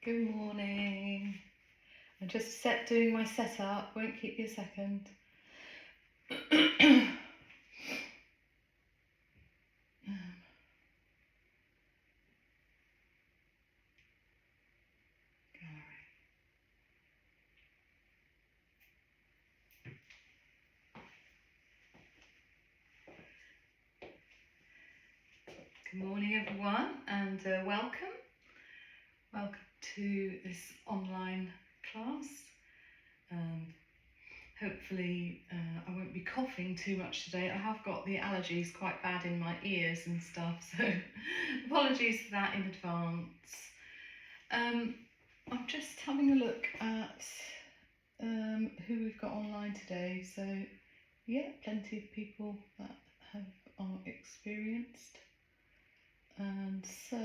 Good morning. I'm just doing my setup, won't keep you a second. Good morning everyone, and welcome. Welcome to this online class. Hopefully I won't be coughing too much today. I have got the allergies quite bad in my ears and stuff, so apologies for that in advance. I'm just having a look at who we've got online today. So yeah, plenty of people that are experienced. And so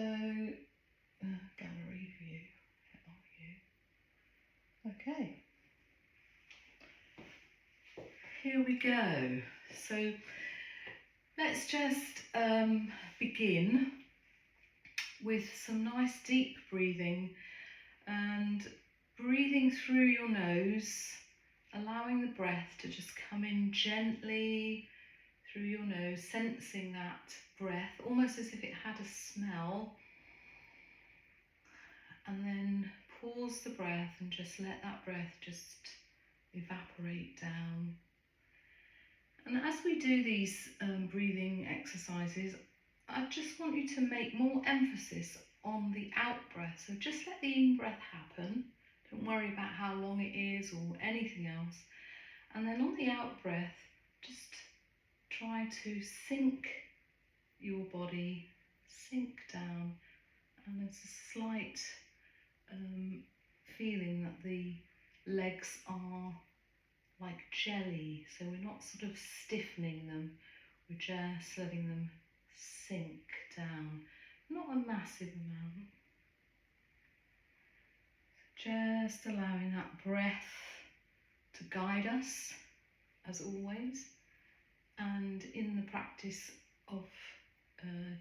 gallery view, where are you? Okay, here we go. So let's just begin with some nice deep breathing, and breathing through your nose, allowing the breath to just come in gently through your nose, sensing that breath almost as if it had a smell, and then pause the breath and just let that breath just evaporate down. And as we do these breathing exercises, I just want you to make more emphasis on the out breath. So just let the in breath happen. Don't worry about how long it is or anything else. And then on the out breath, just try to sink your body, sink down, and there's a slight feeling that the legs are like jelly, so we're not sort of stiffening them, we're just letting them sink down, not a massive amount. Just allowing that breath to guide us, as always. And in the practice of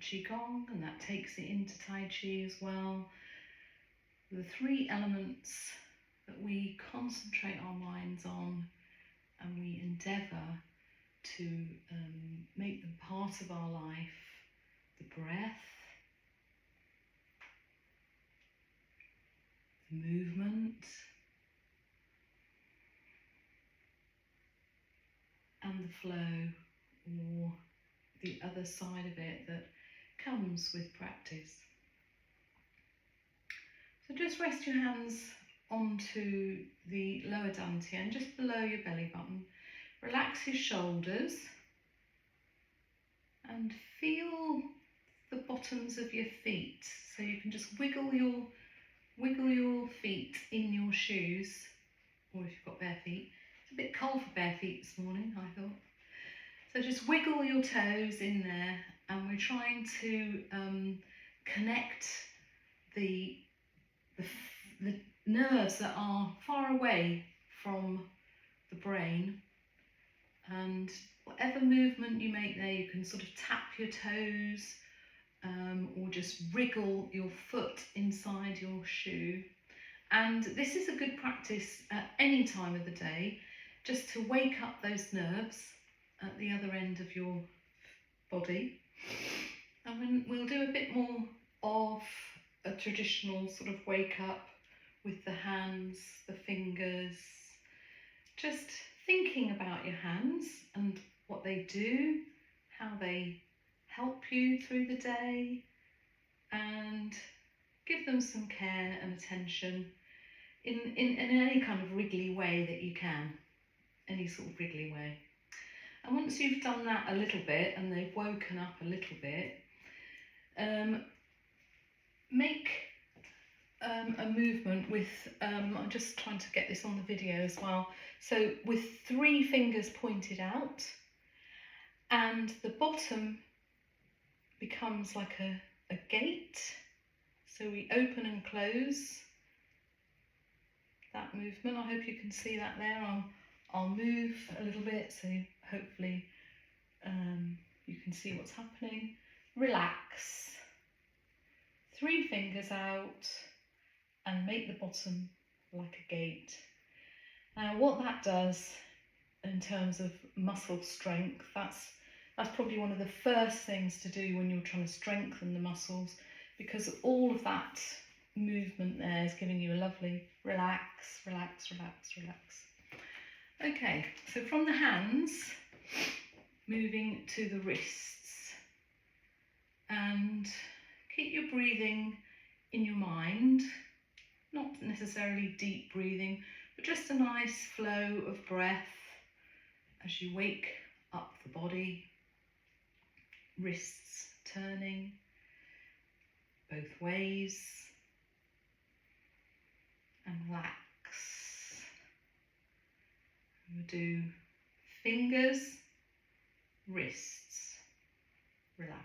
Qigong, and that takes it into Tai Chi as well, the three elements that we concentrate our minds on and we endeavour to make them part of our life: the breath, the movement, and the flow, or the other side of it that comes with practice. So just rest your hands onto the lower dantian, just below your belly button. Relax your shoulders and feel the bottoms of your feet. So you can just wiggle your feet in your shoes, or if you've got bare feet. It's a bit cold for bare feet this morning, I thought. So just wiggle your toes in there, and we're trying to connect the nerves that are far away from the brain, and whatever movement you make there, you can sort of tap your toes or just wriggle your foot inside your shoe. And this is a good practice at any time of the day, just to wake up those nerves at the other end of your body. And we'll do a bit more of a traditional sort of wake up with the hands, the fingers, just thinking about your hands and what they do, how they help you through the day, and give them some care and attention in any kind of wriggly way that you can, any sort of wriggly way. And once you've done that a little bit and they've woken up a little bit, make a movement with, I'm just trying to get this on the video as well, so with 3 fingers pointed out, and the bottom becomes like a gate, so we open and close that movement. I hope you can see that there. I'll move a little bit so hopefully you can see what's happening. Relax. 3 fingers out, and make the bottom like a gate. Now what that does in terms of muscle strength, that's probably one of the first things to do when you're trying to strengthen the muscles, because all of that movement there is giving you a lovely relax, relax, relax, relax. Okay, so from the hands, moving to the wrists, and keep your breathing in your mind, not necessarily deep breathing, but just a nice flow of breath as you wake up the body, wrists turning both ways, and relax. We'll do fingers, wrists, relax.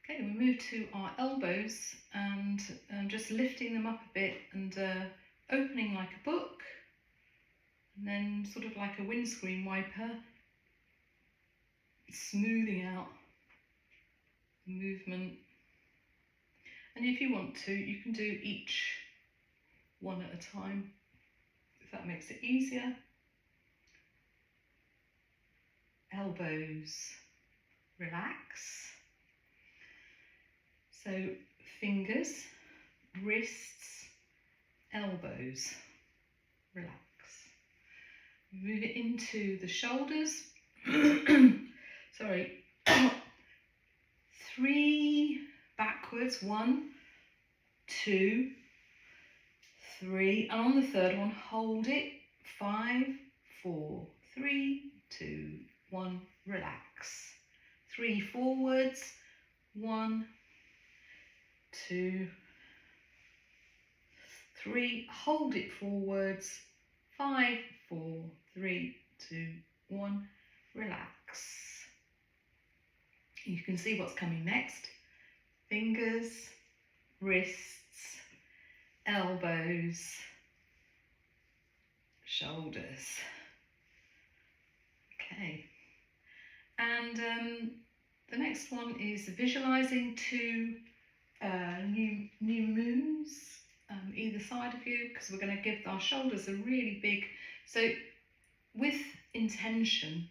Okay, we move to our elbows and just lifting them up a bit and opening like a book, and then sort of like a windscreen wiper, smoothing out the movement. And if you want to, you can do each one at a time, if that makes it easier. Elbows, relax. So fingers, wrists, elbows, relax. Move it into the shoulders. Sorry. 3 backwards, 1, 2, 3, and on the third one hold it, 5, 4, 3, 2, 1, relax. 3 forwards, 1, 2, 3, hold it forwards, 5, 4, 3, 2, 1, relax. You can see what's coming next. Fingers, wrists, elbows, shoulders. Okay, and the next one is visualizing 2 new moons either side of you, because we're going to give our shoulders a really big, so with intention,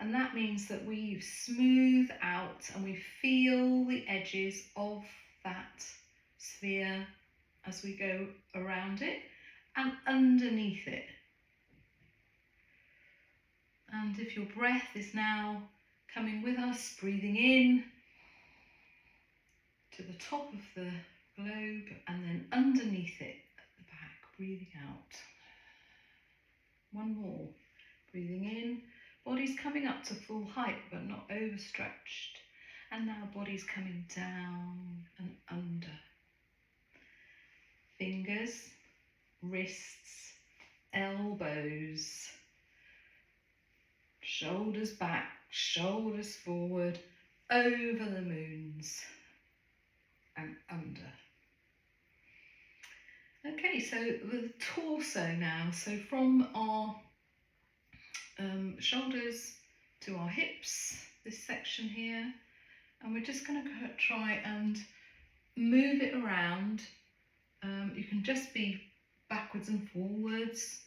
and that means that we smooth out and we feel the edges of that sphere as we go around it and underneath it. And if your breath is now coming with us, breathing in to the top of the globe and then underneath it at the back, breathing out. One more, breathing in, body's coming up to full height but not overstretched, and now body's coming down and under. Fingers, wrists, elbows, shoulders back, shoulders forward, over the moons and under. Okay, so the torso now, so from our shoulders to our hips, this section here, and we're just going to try and move it around. You can just be backwards and forwards,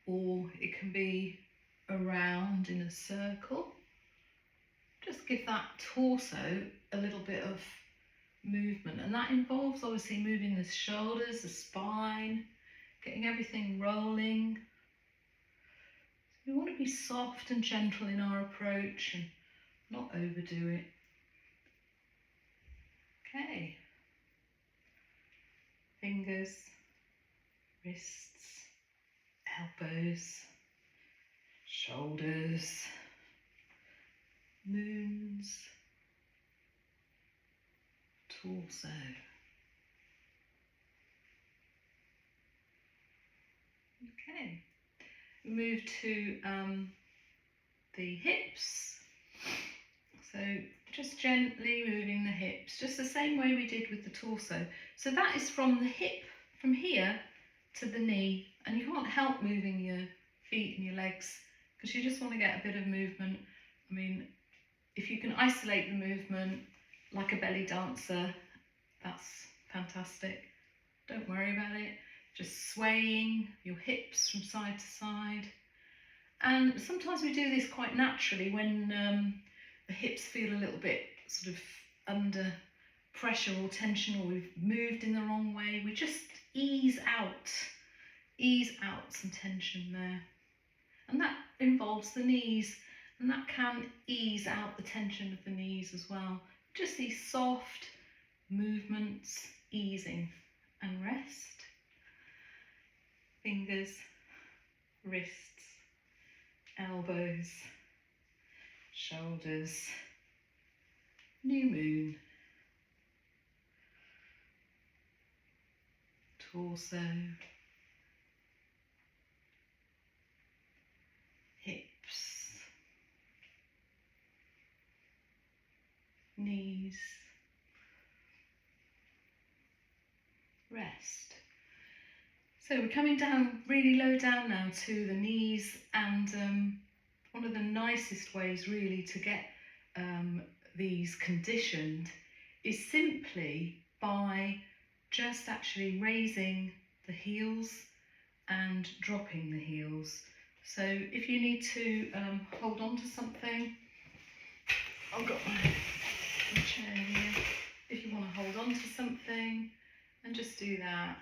or it can be around in a circle. Just give that torso a little bit of movement, and that involves obviously moving the shoulders, the spine, getting everything rolling. We want to be soft and gentle in our approach and not overdo it. Okay. Fingers, wrists, elbows, shoulders, moons, torso. Okay. We move to the hips. So just gently moving the hips, just the same way we did with the torso. So that is from the hip, from here to the knee, and you can't help moving your feet and your legs because you just want to get a bit of movement. I mean, if you can isolate the movement like a belly dancer, that's fantastic. Don't worry about it. Just swaying your hips from side to side. And sometimes we do this quite naturally when the hips feel a little bit sort of under pressure or tension, or we've moved in the wrong way. We just ease out some tension there. And that involves the knees, and that can ease out the tension of the knees as well. Just these soft movements, easing and rest. Fingers, wrists, elbows, shoulders, new moon, torso, hips, knees, rest. So we're coming down really low down now to the knees, and one of the nicest ways really to get these conditioned is simply by just actually raising the heels and dropping the heels. So if you need to hold on to something, I've got my chair here. If you want to hold on to something, and just do that,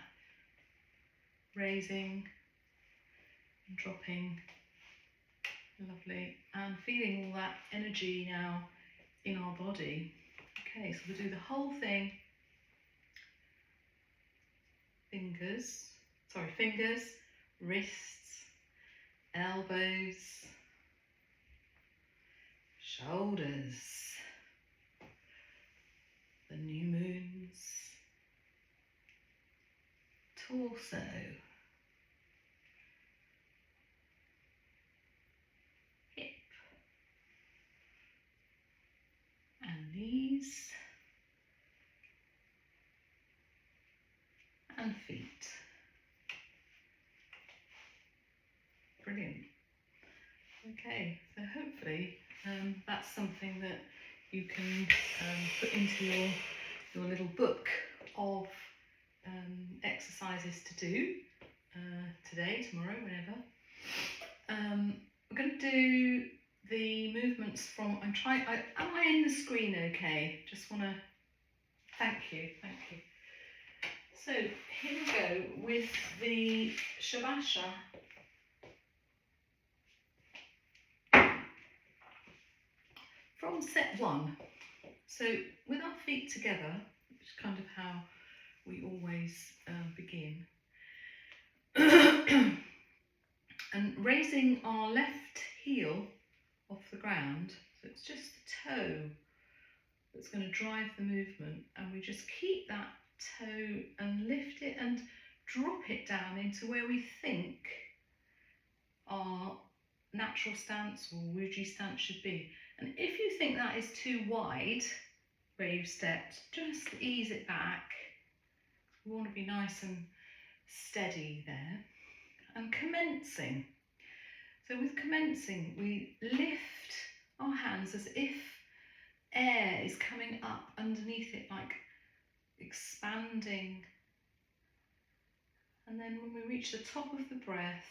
raising and dropping. Lovely. And feeling all that energy now in our body. Okay, so we'll do the whole thing. Fingers, wrists, elbows, shoulders, the new moons, torso, hip and knees, and feet. Brilliant. Okay, so hopefully that's something that you can put into your little book of exercises to do today, tomorrow, whenever. We're going to do the movements from, am I in the screen okay? Just want to, thank you. So here we go with the Shavasana. From set 1, so with our feet together, which is kind of how we always begin, and raising our left heel off the ground, so it's just the toe that's going to drive the movement, and we just keep that toe and lift it and drop it down into where we think our natural stance or Wuji stance should be. And if you think that is too wide where you've stepped, just ease it back. We want to be nice and steady there. And commencing. So with commencing, we lift our hands as if air is coming up underneath it, like expanding. And then when we reach the top of the breath,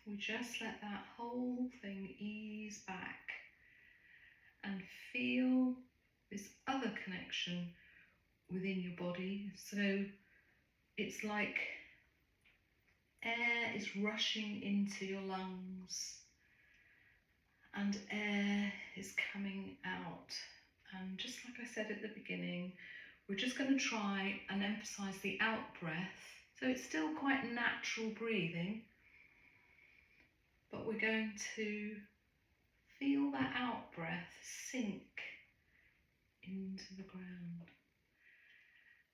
we just let that whole thing ease back and feel this other connection within your body. So it's like air is rushing into your lungs and air is coming out. And just like I said at the beginning, we're just going to try and emphasize the out breath. So it's still quite natural breathing, but we're going to feel that out breath sink into the ground.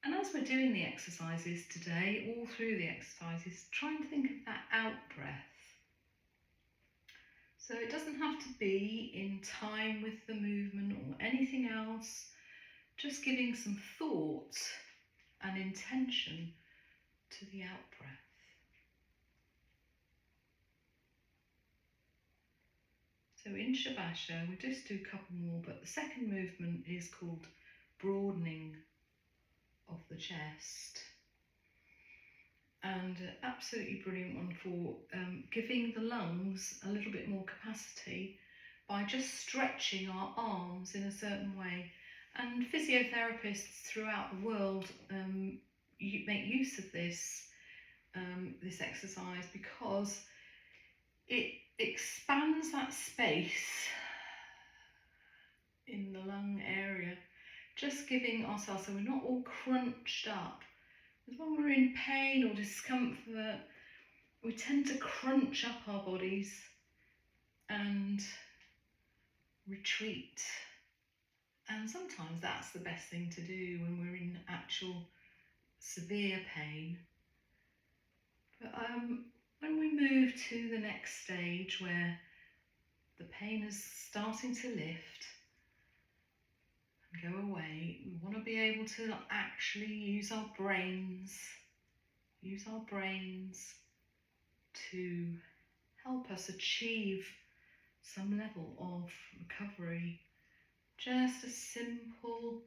And as we're doing the exercises today, all through the exercises, try and think of that out breath. So it doesn't have to be in time with the movement or anything else, just giving some thought and intention to the out breath. So in Shavasana, we just do a couple more, but the second movement is called broadening of the chest. and an absolutely brilliant one for giving the lungs a little bit more capacity by just stretching our arms in a certain way. And physiotherapists throughout the world make use of this exercise because it expands that space in the lung area, just giving ourselves, so we're not all crunched up. Because when we're in pain or discomfort, we tend to crunch up our bodies and retreat. And sometimes that's the best thing to do when we're in actual severe pain. But when we move to the next stage where the pain is starting to lift and go away, we want to be able to actually use our brains to help us achieve some level of recovery. Just a simple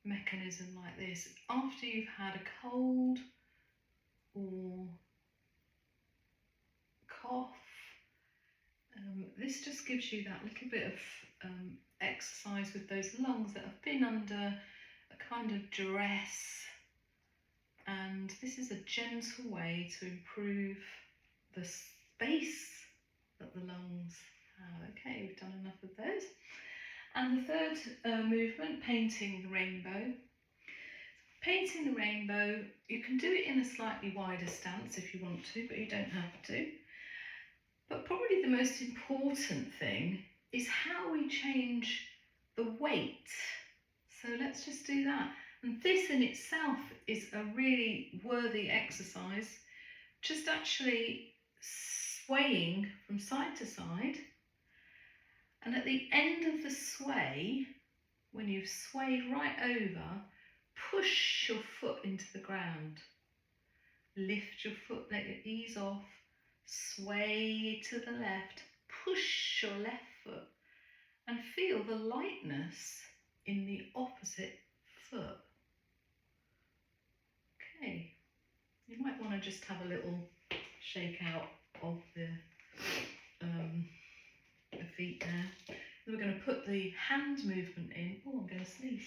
mechanism like this. After you've had a cold or cough, this just gives you that little bit of exercise with those lungs that have been under a kind of duress, and this is a gentle way to improve the space that the lungs have. Okay, we've done enough of those. And the third movement, painting the rainbow. Painting the rainbow, you can do it in a slightly wider stance if you want to, but you don't have to. But probably the most important thing is how we change the weight. So let's just do that. And this in itself is a really worthy exercise. Just actually swaying from side to side. And at the end of the sway, when you've swayed right over, push your foot into the ground. Lift your foot, let it ease off. Sway to the left, push your left foot and feel the lightness in the opposite foot. Okay, you might want to just have a little shake out of the feet there. Then we're going to put the hand movement in. Oh, I'm going to sneeze.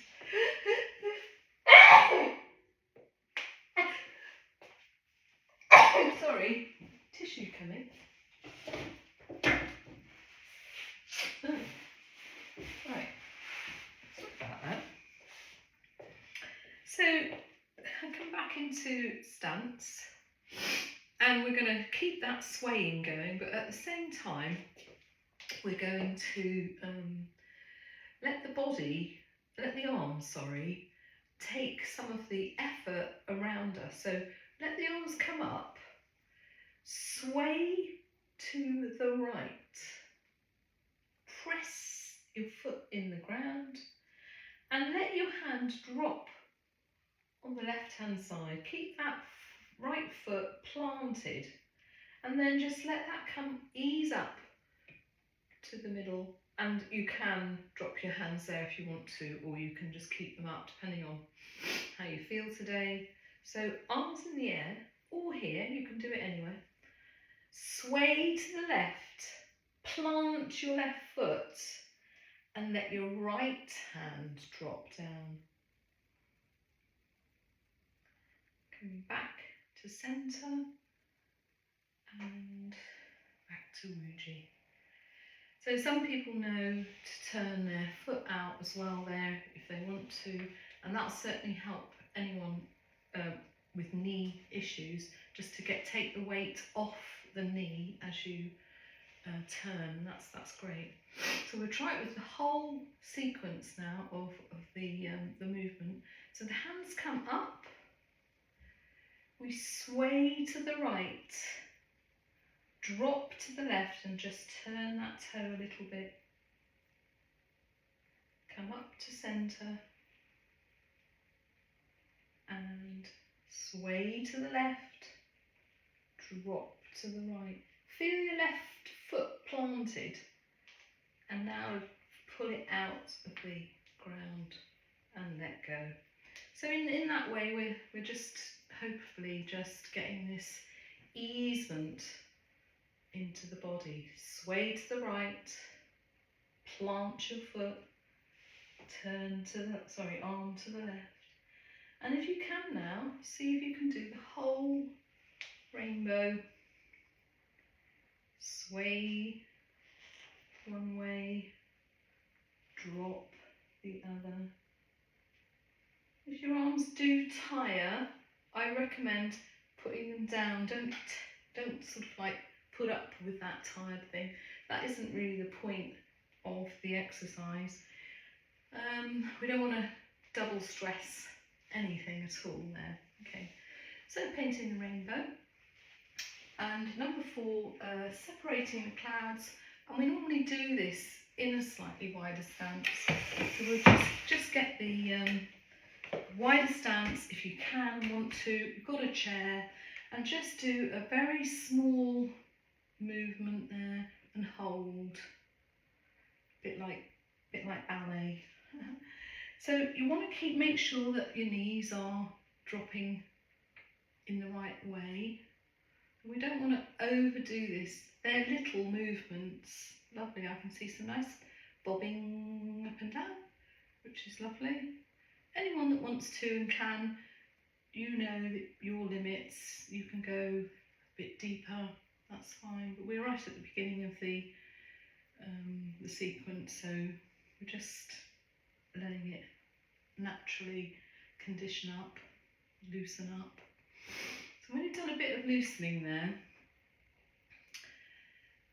Sorry, tissue coming. Oh. Right, sorry about that. So I come back into stance, and we're going to keep that swaying going, but at the same time we're going to let the arms, take some of the effort around us. So let the arms come up, sway to the right, press your foot in the ground, and let your hand drop on the left hand side. Keep that right foot planted, and then just let that ease up to the middle. And you can drop your hands there if you want to, or you can just keep them up depending on how you feel today. So arms in the air, or here, you can do it anywhere. Sway to the left, plant your left foot, and let your right hand drop down. Coming back to centre and back to Ujjayi. So some people know to turn their foot out as well there if they want to, and that'll certainly help anyone with knee issues, just to take the weight off the knee as you turn. That's great. So we'll try it with the whole sequence now of the movement. So the hands come up, we sway to the right, drop to the left and just turn that toe a little bit. Come up to centre and sway to the left, drop to the right. Feel your left foot planted, and now pull it out of the ground and let go. So in that way we're just hopefully just getting this easement into the body. Sway to the right, plant your foot, turn to the, arm to the left. And if you can now, see if you can do the whole rainbow. Sway one way, drop the other. If your arms do tire, I recommend putting them down. Don't sort of like put up with that tired thing. That isn't really the point of the exercise. We don't want to double stress anything at all there. Okay, so painting the rainbow. And number 4, separating the clouds. And we normally do this in a slightly wider stance. So we'll just get the wider stance if you want to. You've got a chair, and just do a very small movement there and hold. Bit like ballet. So you want to make sure that your knees are dropping in the right way. We don't want to overdo this. They're little movements. Lovely. I can see some nice bobbing up and down, which is lovely. Anyone that wants to and can, you know that your limits. You can go a bit deeper. That's fine. But we're right at the beginning of the sequence, so we're just letting it naturally condition up, loosen up. So when you've done a bit of loosening there,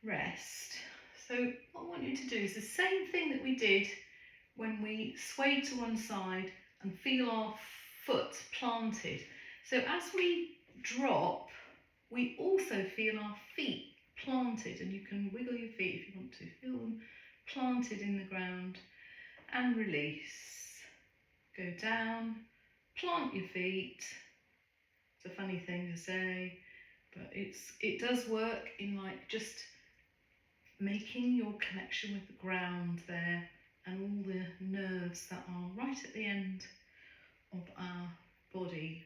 rest. So what I want you to do is the same thing that we did when we swayed to one side and feel our foot planted. So as we drop, we also feel our feet planted, and you can wiggle your feet if you want to. Feel them planted in the ground and release. Go down, plant your feet. It's a funny thing to say, but it does work in like just making your connection with the ground there and all the nerves that are right at the end of our body.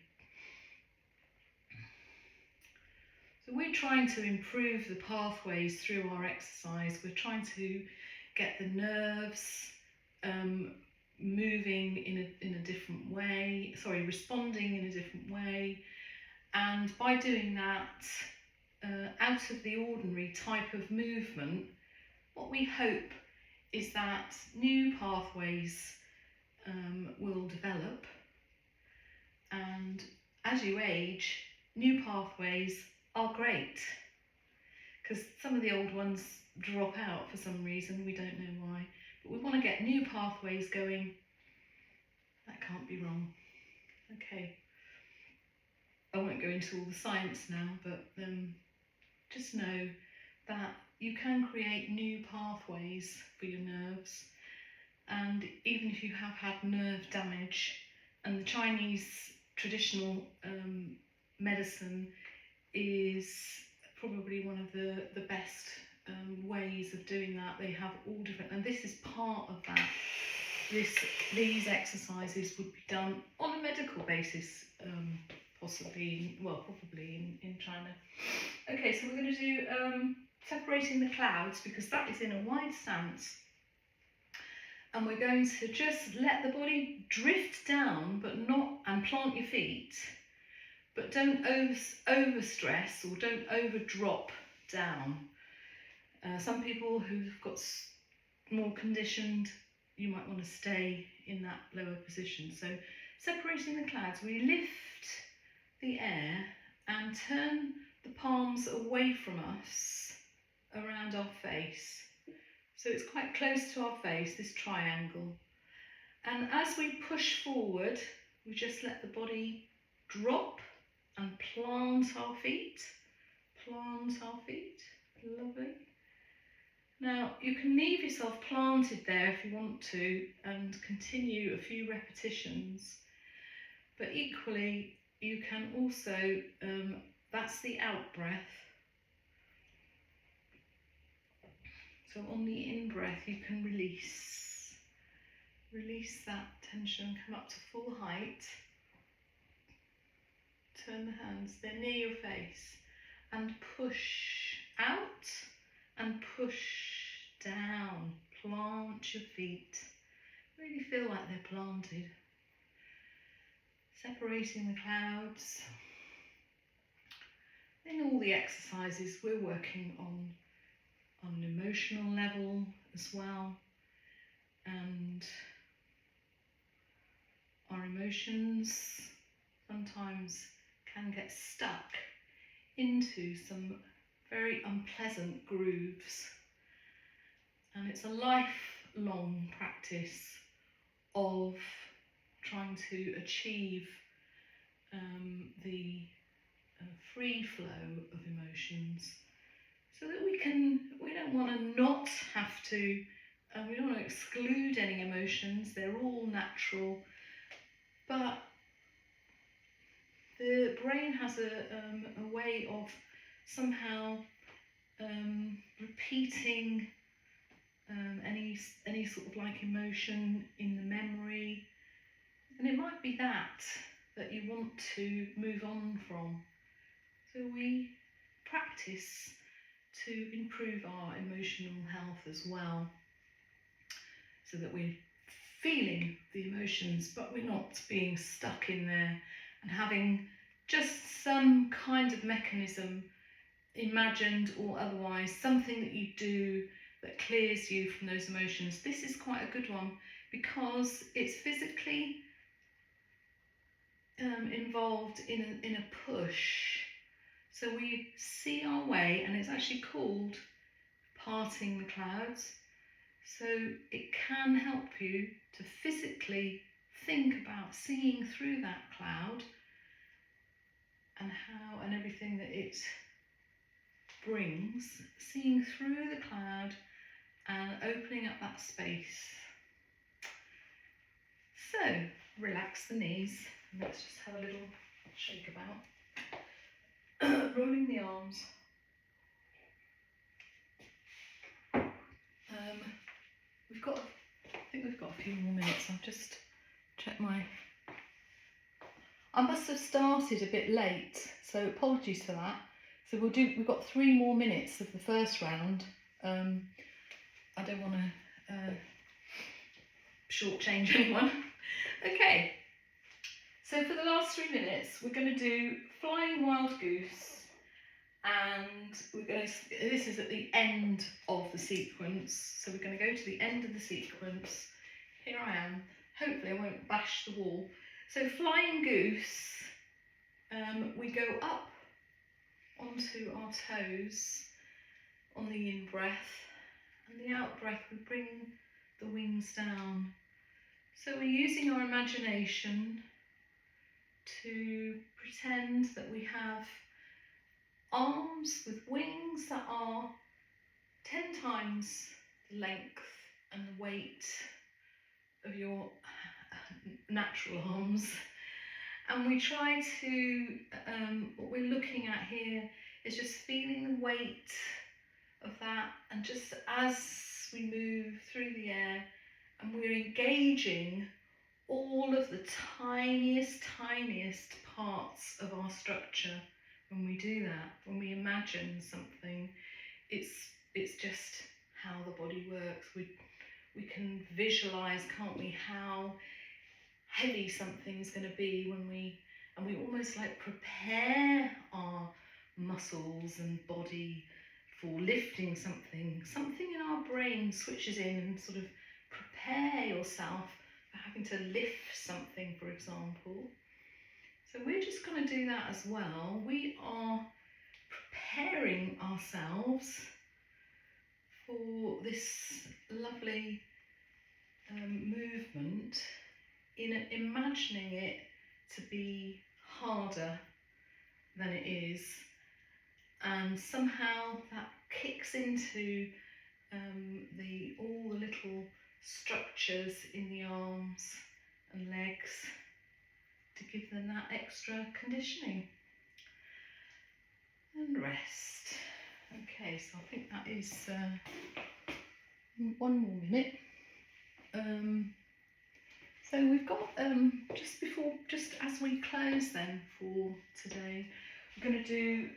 So we're trying to improve the pathways through our exercise. We're trying to get the nerves moving in a different way, responding in a different way. And by doing that, out of the ordinary type of movement, what we hope is that new pathways will develop. And as you age, new pathways are great, because some of the old ones drop out for some reason, we don't know why. But we want to get new pathways going. That can't be wrong. Okay. I won't go into all the science now, but just know that you can create new pathways for your nerves. And even if you have had nerve damage, and the Chinese traditional medicine is probably one of the best ways of doing that. They have all different, and this is part of that. These exercises would be done on a medical basis, probably in China. Okay, so we're going to do separating the clouds, because that is in a wide stance. And we're going to just let the body drift down, and plant your feet, but don't over stress or don't over drop down. Some people who've got more conditioned, you might want to stay in that lower position. So separating the clouds, we lift the air and turn the palms away from us around our face. So it's quite close to our face, this triangle. And as we push forward, we just let the body drop and plant our feet. Plant our feet. Lovely. Now, you can leave yourself planted there if you want to and continue a few repetitions. But equally, you can also, that's the out breath. So on the in-breath, you can release that tension, come up to full height. turn the hands, they're near your face, and push out and push down. Plant your feet. Really feel like they're planted. Separating the clouds. In all the exercises, we're working on an emotional level as well, and our emotions sometimes can get stuck into some very unpleasant grooves, and it's a lifelong practice of trying to achieve the free flow of emotions, so that we don't want to not have to, we don't want to exclude any emotions. They're all natural, but the brain has a way of somehow repeating any sort of like emotion in the memory, and it might be that you want to move on from. So we practice to improve our emotional health as well, so that we're feeling the emotions, but we're not being stuck in there, and having just some kind of mechanism, imagined or otherwise, something that you do that clears you from those emotions. This is quite a good one because it's physically involved in a push. So we see our way, and it's actually called parting the clouds. So it can help you to physically think about seeing through that cloud and how, and everything that it brings, seeing through the cloud and opening up that space. So relax the knees, and let's just have a little shake about. Rolling the arms. I think we've got a few more minutes. I'll just check I must have started a bit late, so apologies for that. So we've got 3 more minutes of the first round. I don't want to shortchange anyone. Okay, so for the last 3 minutes, we're going to do Flying Wild Goose, and this is at the end of the sequence, so we're going to go to the end of the sequence. Here I am. Hopefully I won't bash the wall. So Flying Goose, we go up onto our toes on the in-breath, and the out-breath we bring the wings down. So we're using our imagination to pretend that we have arms with wings that are 10 times the length and the weight of your natural arms. And we try to, what we're looking at here is just feeling the weight of that, and just as we move through the air, and we're engaging all of the tiniest parts of our structure. When we do that, when we imagine something, it's just how the body works. We can visualize, can't we, how heavy something's going to be and we almost like prepare our muscles and body for lifting something. Something in our brain switches in and sort of prepare yourself for having to lift something, for example. So we're just going to do that as well. We are preparing ourselves for this lovely movement, in imagining it to be harder than it is, and somehow that kicks into all the little structures in the arms and legs to give them that extra conditioning. And rest. Okay, so I think that is 1 more minute. So So we've got, just as we close then for today, we're going to do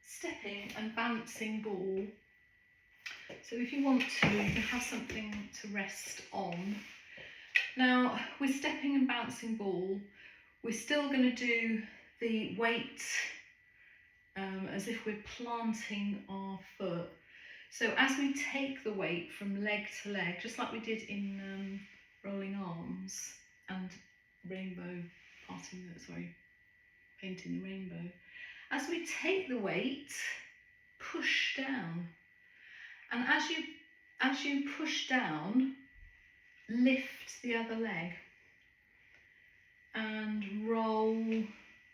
stepping and bouncing ball. So if you want to, you can have something to rest on. Now, with stepping and bouncing ball, we're still going to do the weight as if we're planting our foot. So as we take the weight from leg to leg, just like we did in rolling arms and painting the rainbow. As we take the weight, push down. And as you push down, lift the other leg and roll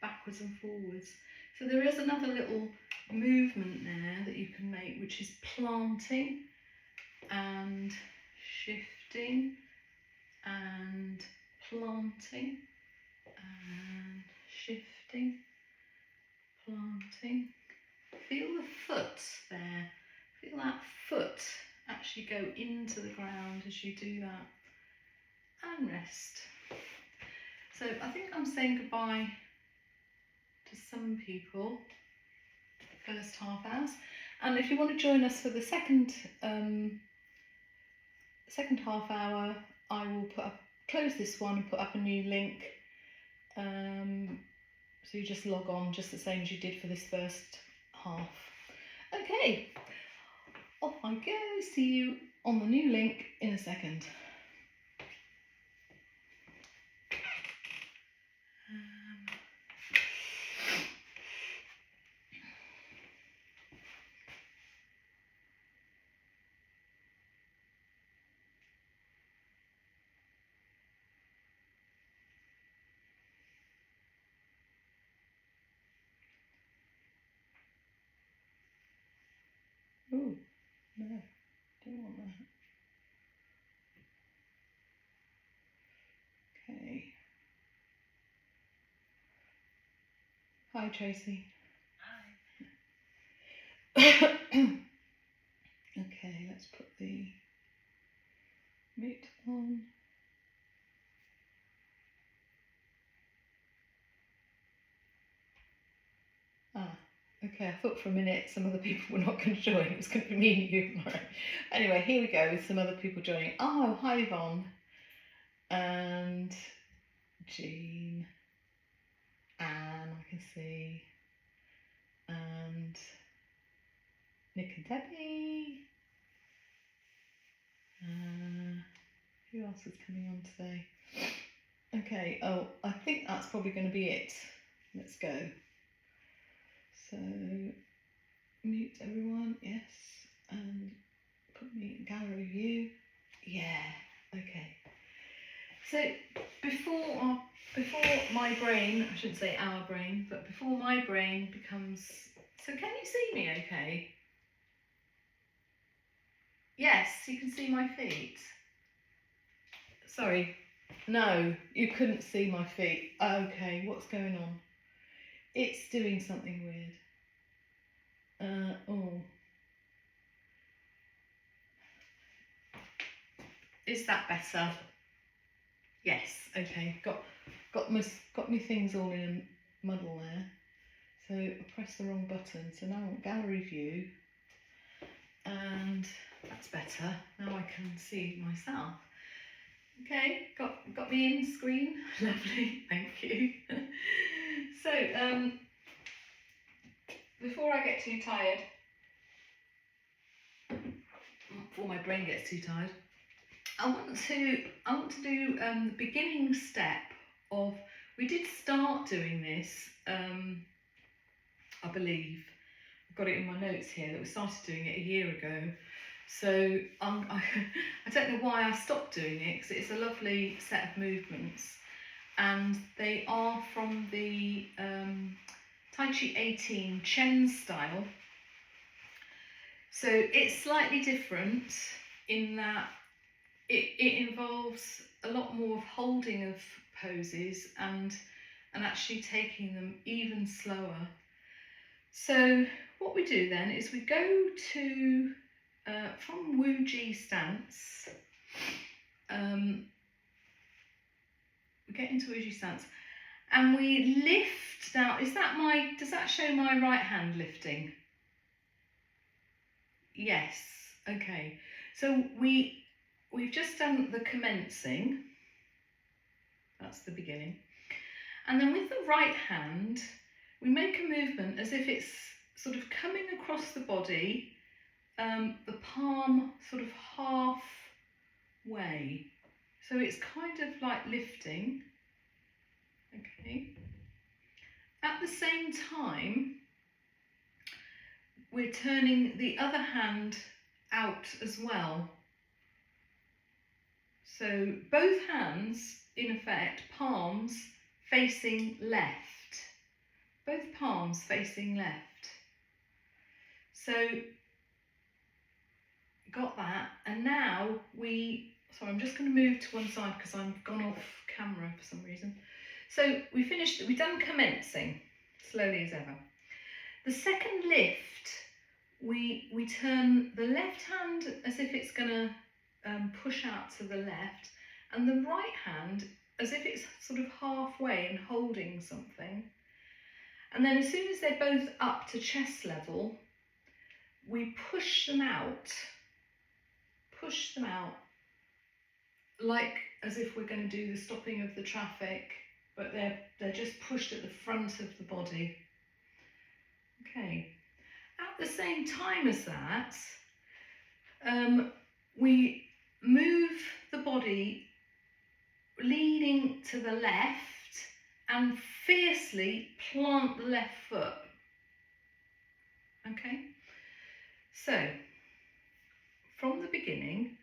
backwards and forwards. So there is another little movement there that you can make, which is planting and shifting and planting and shifting, planting. Feel the foot there. Feel that foot actually go into the ground as you do that. And rest. So I think I'm saying goodbye to some people, first half hours. And if you want to join us for the second half hour, I will close this one and put up a new link. So you just log on just the same as you did for this first half. Okay, off I go. See you on the new link in a second. Oh, no, don't want that. Okay. Hi, Tracy. Hi. Okay, let's put the mute on. Okay, I thought for a minute some other people were not going to join. It was going to be me and you. Anyway, here we go with some other people joining. Oh, hi Yvonne. And Jean. Anne, I can see. And Nick and Debbie. Who else is coming on today? Okay, oh, I think that's probably going to be it. Let's go. So, mute everyone, yes, and put me in gallery view. Yeah, okay. So before my brain, I shouldn't say our brain, but before my brain becomes, so can you see me okay? Yes, you can see my feet. Sorry, no, you couldn't see my feet. Okay, what's going on? It's doing something weird. Oh. Is that better? Yes, okay. Got my things all in a muddle there. So I pressed the wrong button. So now I want gallery view. And that's better. Now I can see myself. Okay, got me in screen. Lovely, thank you. So before I get too tired, before my brain gets too tired, I want to do the beginning step of. We did start doing this. I believe I've got it in my notes here that we started doing it a year ago. So I don't know why I stopped doing it, because it's a lovely set of movements, and they are from the Tai Chi 18 Chen style. So it's slightly different in that it involves a lot more of holding of poses and actually taking them even slower. So what we do then is we go to from Wu Ji stance, we get into Ujjayi stance, and we lift. Now, does that show my right hand lifting? Yes, okay. So we've just done the commencing, that's the beginning. And then with the right hand, we make a movement as if it's sort of coming across the body, the palm sort of halfway. So it's kind of like lifting, okay. At the same time, we're turning the other hand out as well. So both hands, in effect, palms facing left. Both palms facing left. So, got that. And now sorry, I'm just going to move to one side because I've gone off camera for some reason. So we've done commencing, slowly as ever. The second lift, we turn the left hand as if it's going to push out to the left, and the right hand as if it's sort of halfway and holding something. And then as soon as they're both up to chest level, we push them out, like as if we're going to do the stopping of the traffic, but they're just pushed at the front of the body. Okay. At the same time as that, we move the body leaning to the left and fiercely plant the left foot. Okay, so from the beginning,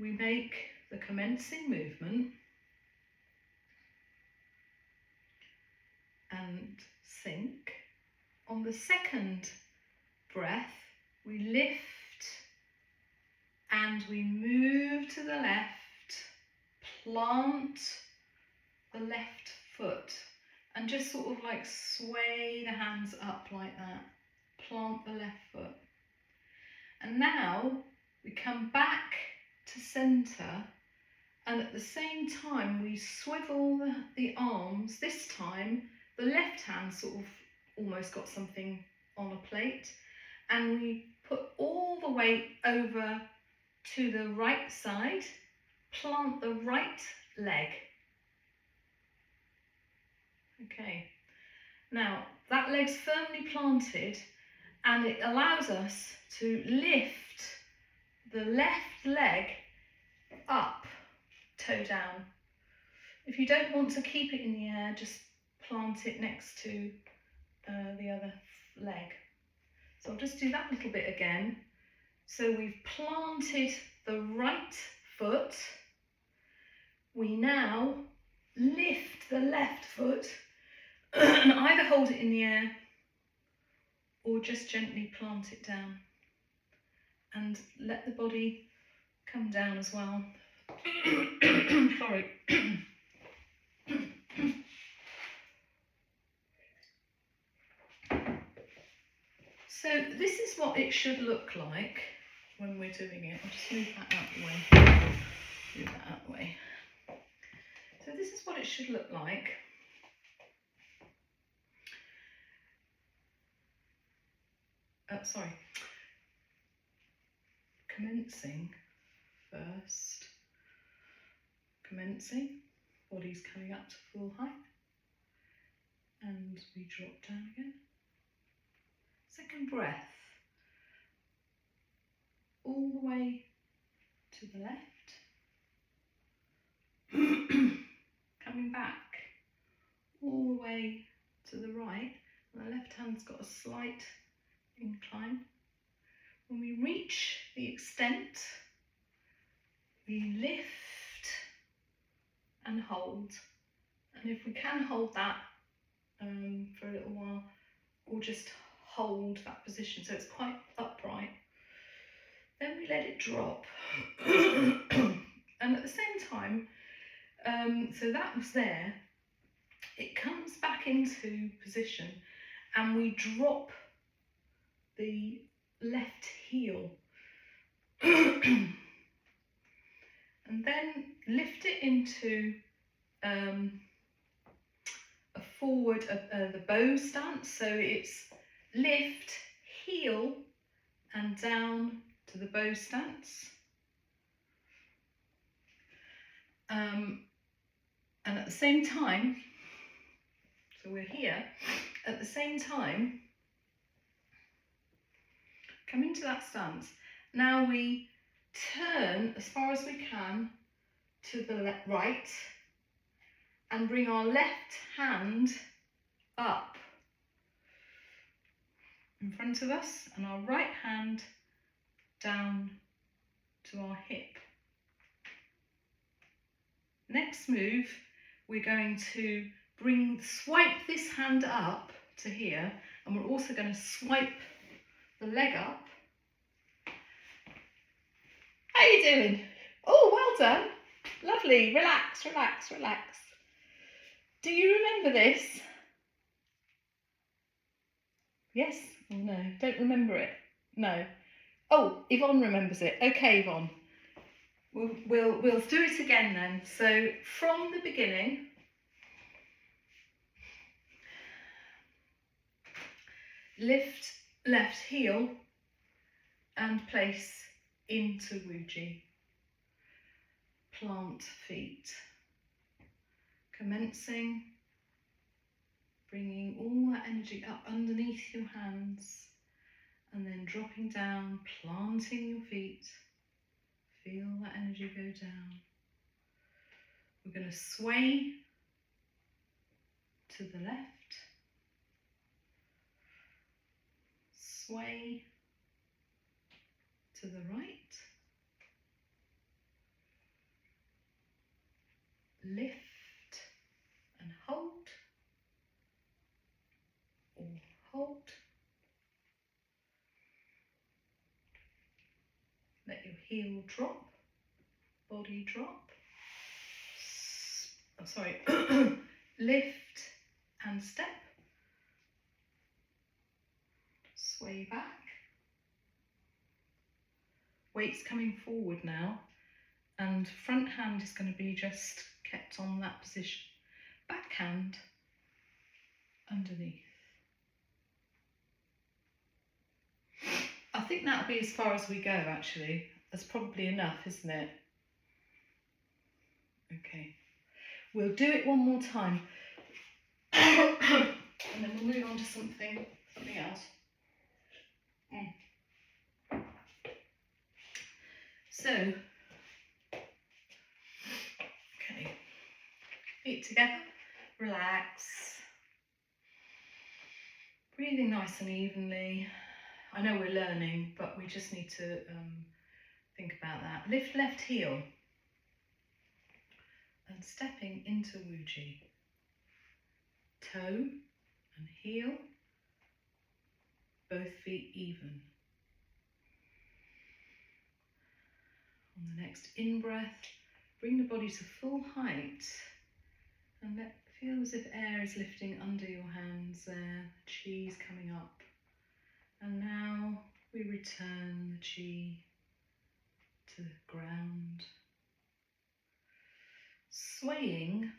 we make the commencing movement and sink. On the second breath, we lift and we move to the left, plant the left foot, and just sort of like sway the hands up like that, plant the left foot. And now we come back to centre, and at the same time we swivel the arms. This time the left hand sort of almost got something on a plate, and we put all the weight over to the right side, plant the right leg. Okay, now that leg's firmly planted, and it allows us to lift the left leg up, toe down. If you don't want to keep it in the air, just plant it next to the other leg. So I'll just do that little bit again. So we've planted the right foot. We now lift the left foot and either hold it in the air or just gently plant it down, and let the body come down as well. Sorry. So this is what it should look like when we're doing it. I'll just move that out the way. Move that out the way. So this is what it should look like. Sorry. Commencing first. Commencing. Body's coming up to full height. And we drop down again. Second breath. All the way to the left. Coming back all the way to the right. And the left hand's got a slight incline. When we reach the extent, we lift and hold. And if we can hold that for a little while, or just hold that position so it's quite upright, then we let it drop. And at the same time, so that was there, it comes back into position and we drop the left heel and then lift it into a forward, the bow stance. So it's lift, heel, and down to the bow stance. And at the same time, so we're here, at the same time, come into that stance. Now we turn as far as we can to the right and bring our left hand up in front of us and our right hand down to our hip. Next move, we're going to swipe this hand up to here, and we're also going to swipe the leg up. How are you doing? Oh, well done. Lovely. Relax, relax, relax. Do you remember this? Yes? Oh, no, don't remember it. No. Oh, Yvonne remembers it. Okay, Yvonne. We'll do it again then. So from the beginning, lift left heel and place into Wuji. Plant feet. Commencing, bringing all that energy up underneath your hands and then dropping down, planting your feet. Feel that energy go down. We're going to sway to the left, sway to the right, lift and hold, or hold. Let your heel drop, body drop. Oh, sorry, lift and step. Sway back. Weight's coming forward now, and front hand is going to be just kept on that position. Back hand underneath. I think that'll be as far as we go actually. That's probably enough, isn't it? Okay. We'll do it one more time. And then we'll move on to something else. So, okay, feet together, relax. Breathing nice and evenly. I know we're learning, but we just need to think about that. Lift left heel and stepping into Wuji. Toe and heel, both feet even. On the next in-breath, bring the body to full height and feel as if air is lifting under your hands there, the chi's coming up. And now we return the chi to the ground. Swaying,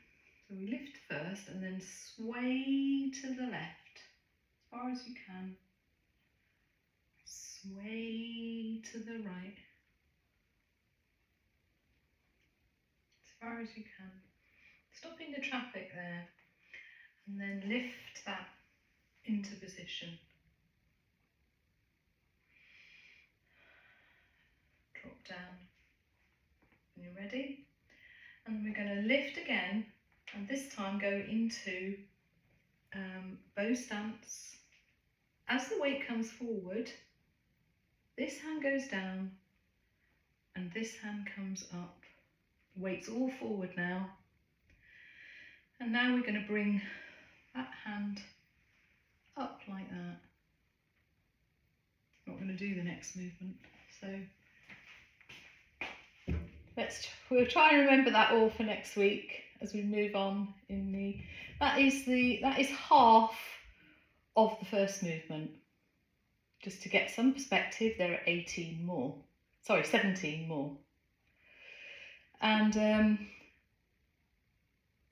so we lift first and then sway to the left as far as you can. Sway to the right as far as you can. Stopping the traffic there, and then lift that into position. Drop down. When you're ready, and we're going to lift again, and this time go into bow stance. As the weight comes forward, this hand goes down and this hand comes up. The weight's all forward now. And now we're going to bring that hand up like that. Not going to do the next movement, so we'll try and remember that all for next week as we move on that is half of the first movement. Just to get some perspective, there are 17 more. And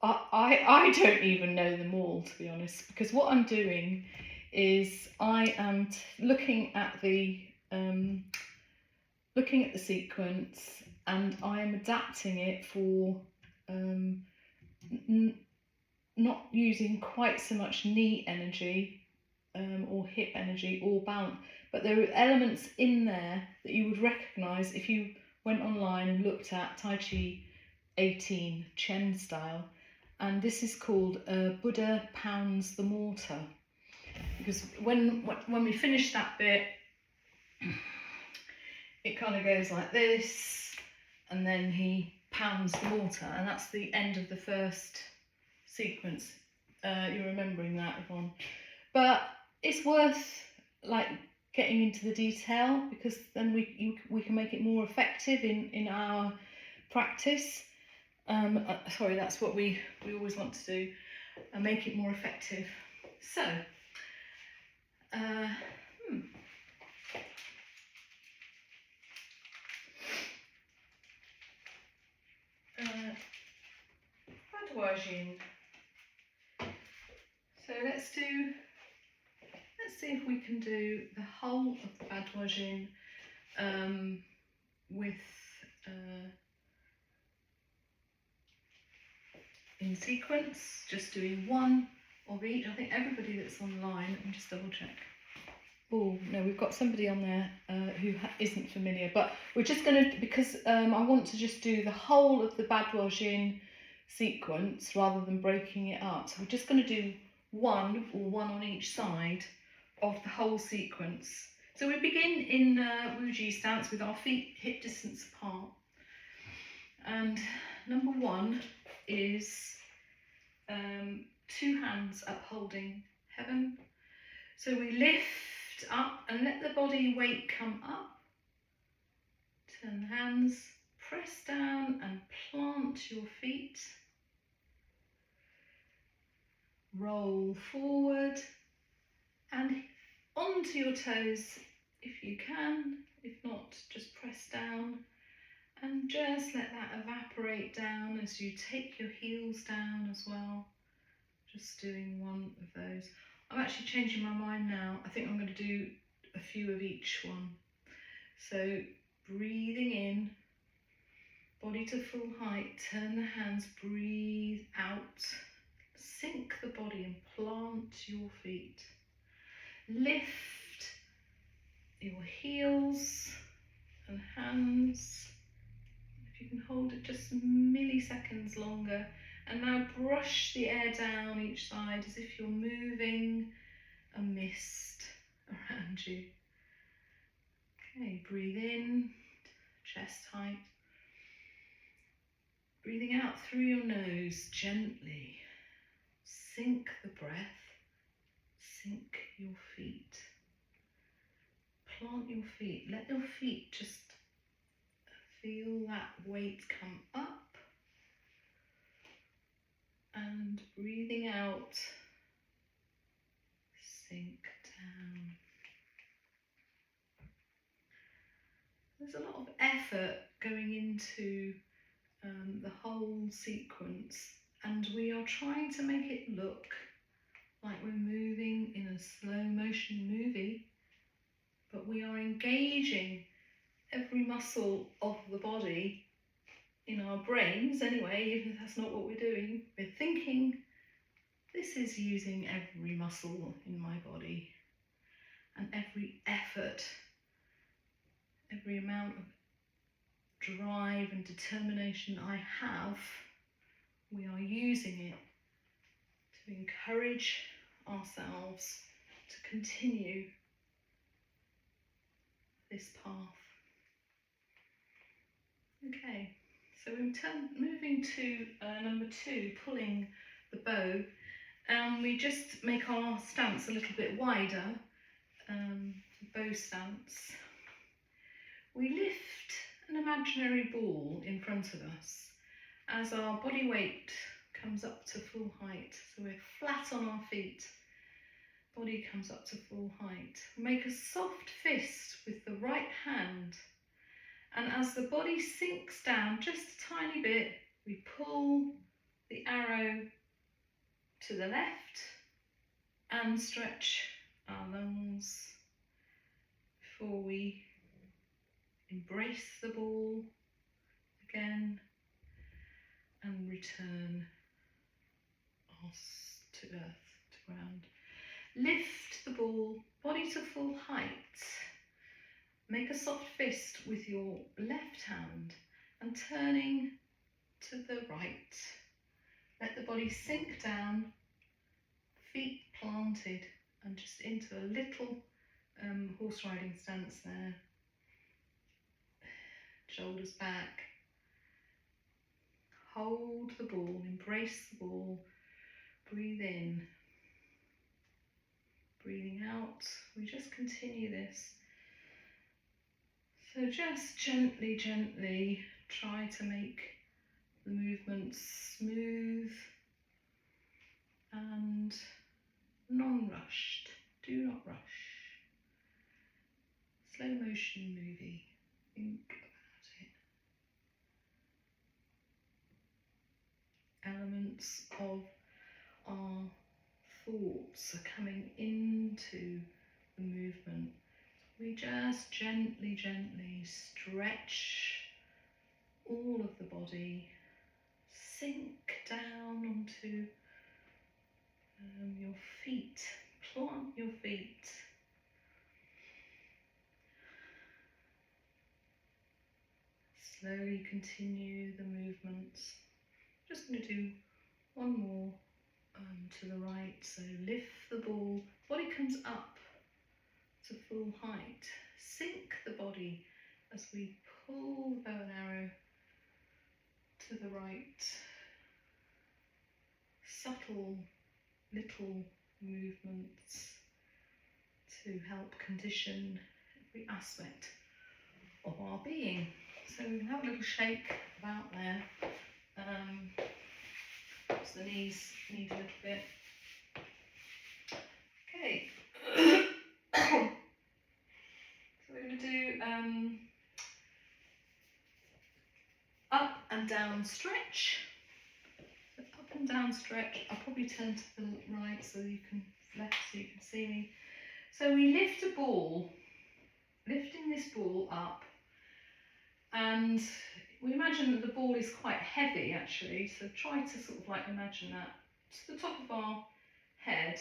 I don't even know them all, to be honest, because what I'm doing is I am looking at the sequence, and I am adapting it for not using quite so much knee energy or hip energy or balance, but there are elements in there that you would recognise if you went online and looked at Tai Chi 18 Chen style, and this is called Buddha Pounds the Mortar, because when we finish that bit, it kind of goes like this, and then he pounds the mortar, and that's the end of the first sequence. You're remembering that, Yvonne, but it's worth like getting into the detail, because then we can make it more effective in our practice. Sorry, that's what we always want to do, and make it more effective. So, Badwajian. So let's see if we can do the whole of the Badwajian with in sequence, just doing one of each. I think everybody that's online, let me just double check. Oh no, we've got somebody on there who isn't familiar, but we're just going to, because I want to just do the whole of the Badwajian sequence rather than breaking it up. So we're just going to do one on each side of the whole sequence. So we begin in Wuji stance with our feet hip distance apart. And number one is 2 hands upholding heaven. So we lift up and let the body weight come up. Turn the hands, press down and plant your feet. Roll forward and onto your toes if you can. If not, just press down. And just let that evaporate down as you take your heels down as well. Just doing one of those. I'm actually changing my mind now. I think I'm going to do a few of each one. So breathing in, body to full height, turn the hands, breathe out. Sink the body and plant your feet. Lift your heels and hands. You can hold it just milliseconds longer, and now brush the air down each side as if you're moving a mist around you. Okay, breathe in, chest height. Breathing out through your nose gently. Sink the breath, sink your feet. Plant your feet, let your feet just feel that weight come up, and breathing out, sink down. There's a lot of effort going into the whole sequence, and we are trying to make it look like we're moving in a slow motion movie, but we are engaging every muscle of the body in our brains anyway, even if that's not what we're doing. We're thinking, this is using every muscle in my body, and every effort, every amount of drive and determination I have, we are using it to encourage ourselves to continue this path. Okay, so we're moving to number 2, pulling the bow, and we just make our stance a little bit wider, bow stance. We lift an imaginary ball in front of us as our body weight comes up to full height. So we're flat on our feet, body comes up to full height. Make a soft fist with the right hand, and as the body sinks down just a tiny bit, we pull the arrow to the left and stretch our lungs before we embrace the ball again and return us to earth, to ground. Lift the ball, body to full height. Make a soft fist with your left hand and turning to the right. Let the body sink down, feet planted, and just into a little horse riding stance there. Shoulders back. Hold the ball, embrace the ball. Breathe in. Breathing out. We just continue this. So just gently, gently try to make the movements smooth and non-rushed. Do not rush. Slow motion movie. Think about it. Elements of our thoughts are coming into the movement. We just gently, gently stretch all of the body, sink down onto your feet, plant your feet. Slowly continue the movements. Just going to do one more to the right. So lift the ball, body comes up to full height. Sink the body as we pull the bow and arrow to the right. Subtle little movements to help condition every aspect of our being. So we can have a little shake about there. Perhaps the knees need a little bit. Okay. So we're going to do up and down stretch. So up and down stretch. I'll probably turn to the right so you can see me. So we lift a ball, lifting this ball up, and we imagine that the ball is quite heavy actually, so try to sort of like imagine that to the top of our head,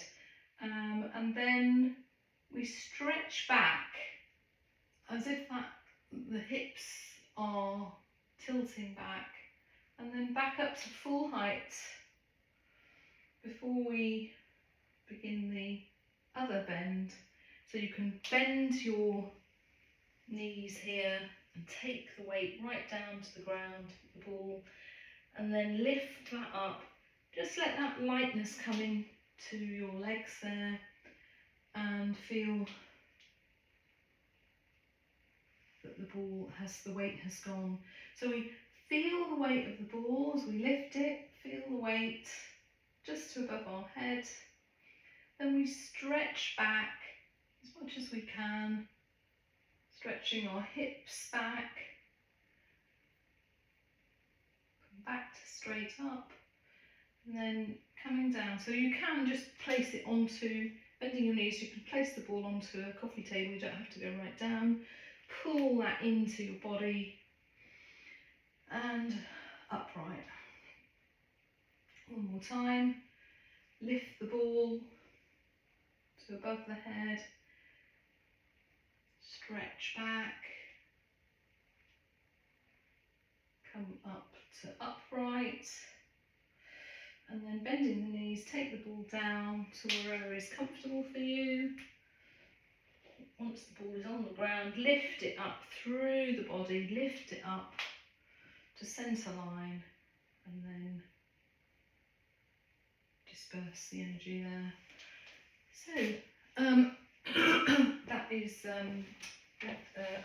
and then we stretch back as if the hips are tilting back, and then back up to full height before we begin the other bend. So you can bend your knees here and take the weight right down to the ground, the ball, and then lift that up. Just let that lightness come into your legs there and feel that the weight has gone. So we feel the weight of the ball as we lift it, feel the weight just to above our head. Then we stretch back as much as we can, stretching our hips back, back to straight up, and then coming down. So you can just place it onto, bending your knees, you can place the ball onto a coffee table, you don't have to go right down. Pull that into your body and upright. One more time. Lift the ball to above the head. Stretch back. Come up to upright. And then bending the knees, take the ball down to wherever is comfortable for you. Once the ball is on the ground, lift it up through the body, lift it up to centre line, and then disperse the energy there. So that is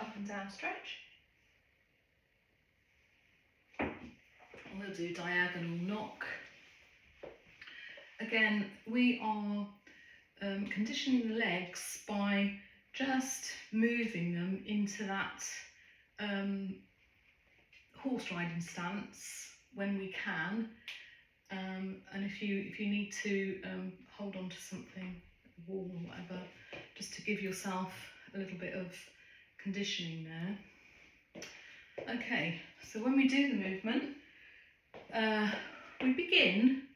up and down stretch. We'll do diagonal knock. Again, we are conditioning the legs by just moving them into that horse riding stance when we can, And if you need to hold on to something, a wall or whatever, just to give yourself a little bit of conditioning there. Okay, so when we do the movement, we begin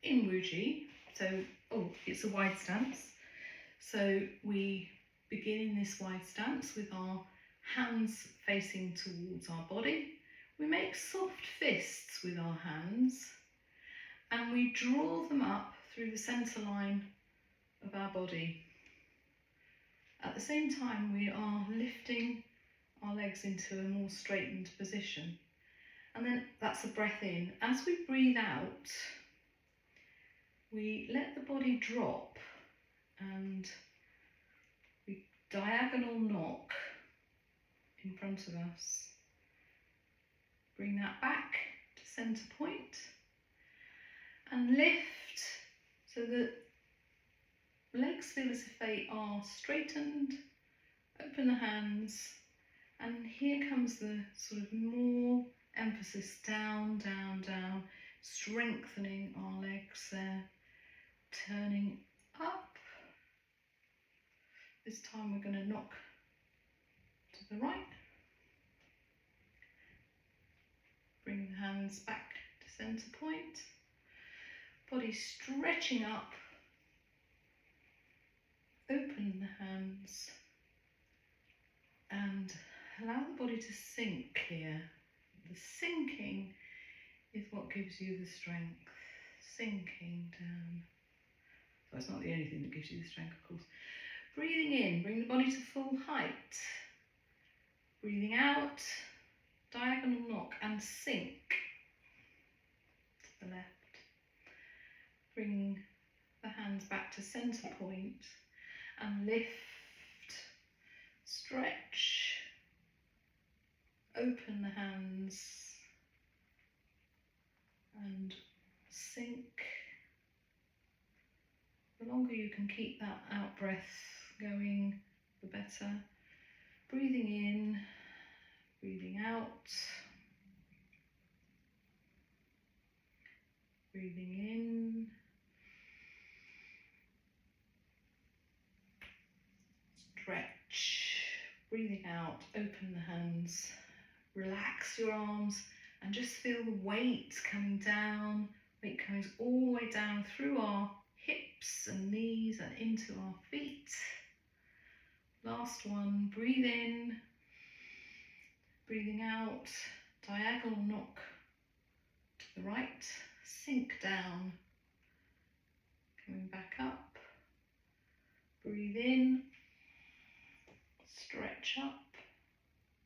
in Wuji. So, it's a wide stance. So we begin in this wide stance with our hands facing towards our body. We make soft fists with our hands and we draw them up through the centre line of our body. At the same time, we are lifting our legs into a more straightened position. And then that's a breath in. As we breathe out, we let the body drop and we diagonal knock in front of us. Bring that back to centre point and lift so that legs feel as if they are straightened. Open the hands, and here comes the sort of more emphasis down, down, down, strengthening our legs there, turning up. This time we're going to knock to the right. Bring the hands back to centre point. Body stretching up. Open the hands and allow the body to sink here. The sinking is what gives you the strength. Sinking down. So it's not the only thing that gives you the strength, of course. Breathing in, bring the body to full height. Breathing out, diagonal knock and sink to the left. Bring the hands back to centre point and lift, stretch, open the hands and sink. The longer you can keep that out breath going, the better. Breathing in, breathing out, breathing in, stretch, breathing out, open the hands, relax your arms and just feel the weight coming down. Weight comes all the way down through our hips and knees and into our feet. Last one, breathe in, breathing out, diagonal knock to the right, sink down, coming back up, breathe in, stretch up,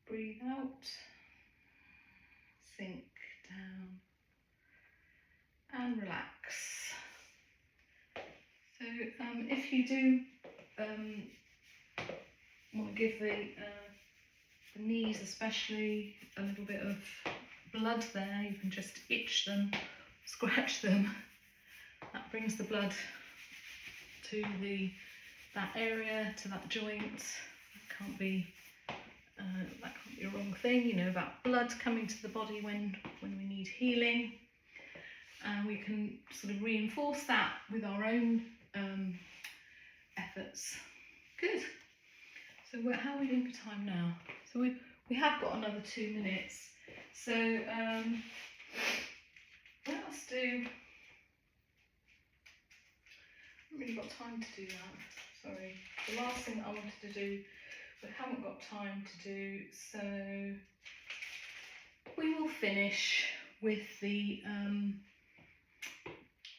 breathe out, sink down and relax. So if you do want to give the knees especially a little bit of blood there, you can just itch them, scratch them. That brings the blood to that area, to that joint. That can't be a wrong thing, you know, about blood coming to the body when we need healing. And we can sort of reinforce that with our own efforts. Good. So how are we doing for time now? So we have got another 2 minutes. So let's do. I haven't really got time to do that. Sorry. The last thing that I wanted to do, we haven't got time to do. So we will finish with the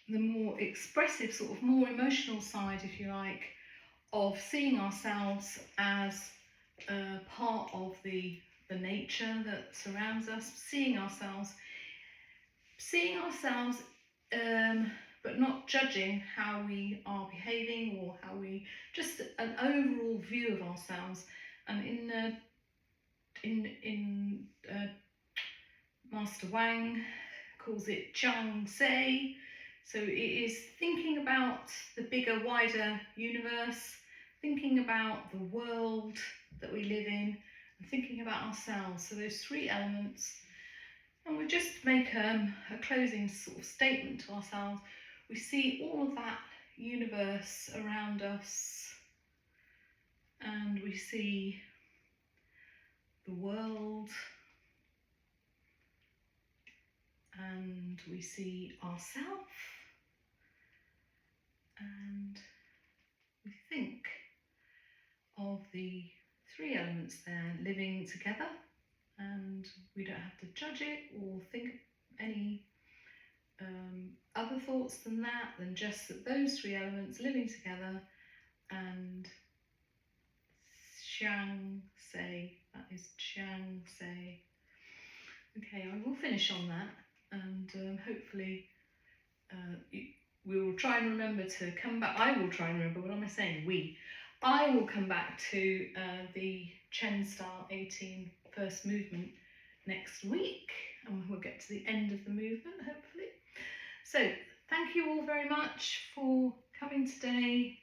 more expressive, sort of more emotional side, if you like, of seeing ourselves as part of the nature that surrounds us, seeing ourselves, but not judging how we are behaving or how we, just an overall view of ourselves. And in Master Wang calls it Zhang Sei. So it is thinking about the bigger, wider universe, thinking about the world that we live in, and thinking about ourselves. So those 3 elements. And we just make a closing sort of statement to ourselves. We see all of that universe around us, and we see the world, and we see ourselves, and we think of the three elements there living together, and we don't have to judge it or think any other thoughts than just that those three elements living together, and Xiang Sei, that is Xiang Sei. Okay, I will finish on that, and hopefully we will try and remember to come back. I will try and remember, what am I saying? I will come back to the Chen Style 18 first movement next week, and we'll get to the end of the movement, hopefully. So, thank you all very much for coming today.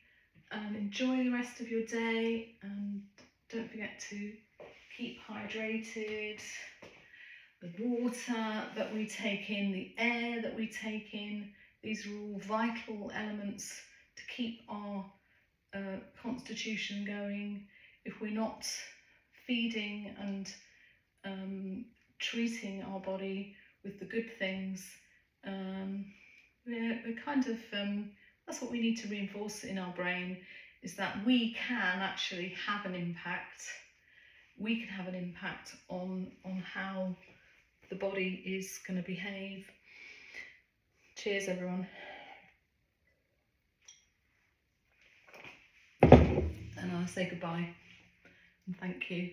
Enjoy the rest of your day, and don't forget to keep hydrated. The water that we take in, the air that we take in, these are all vital elements to keep our constitution going. If we're not feeding and treating our body with the good things, we're kind of, that's what we need to reinforce in our brain, is that we can actually have an impact. We can have an impact on how the body is going to behave. Cheers, everyone. And I'll say goodbye and thank you.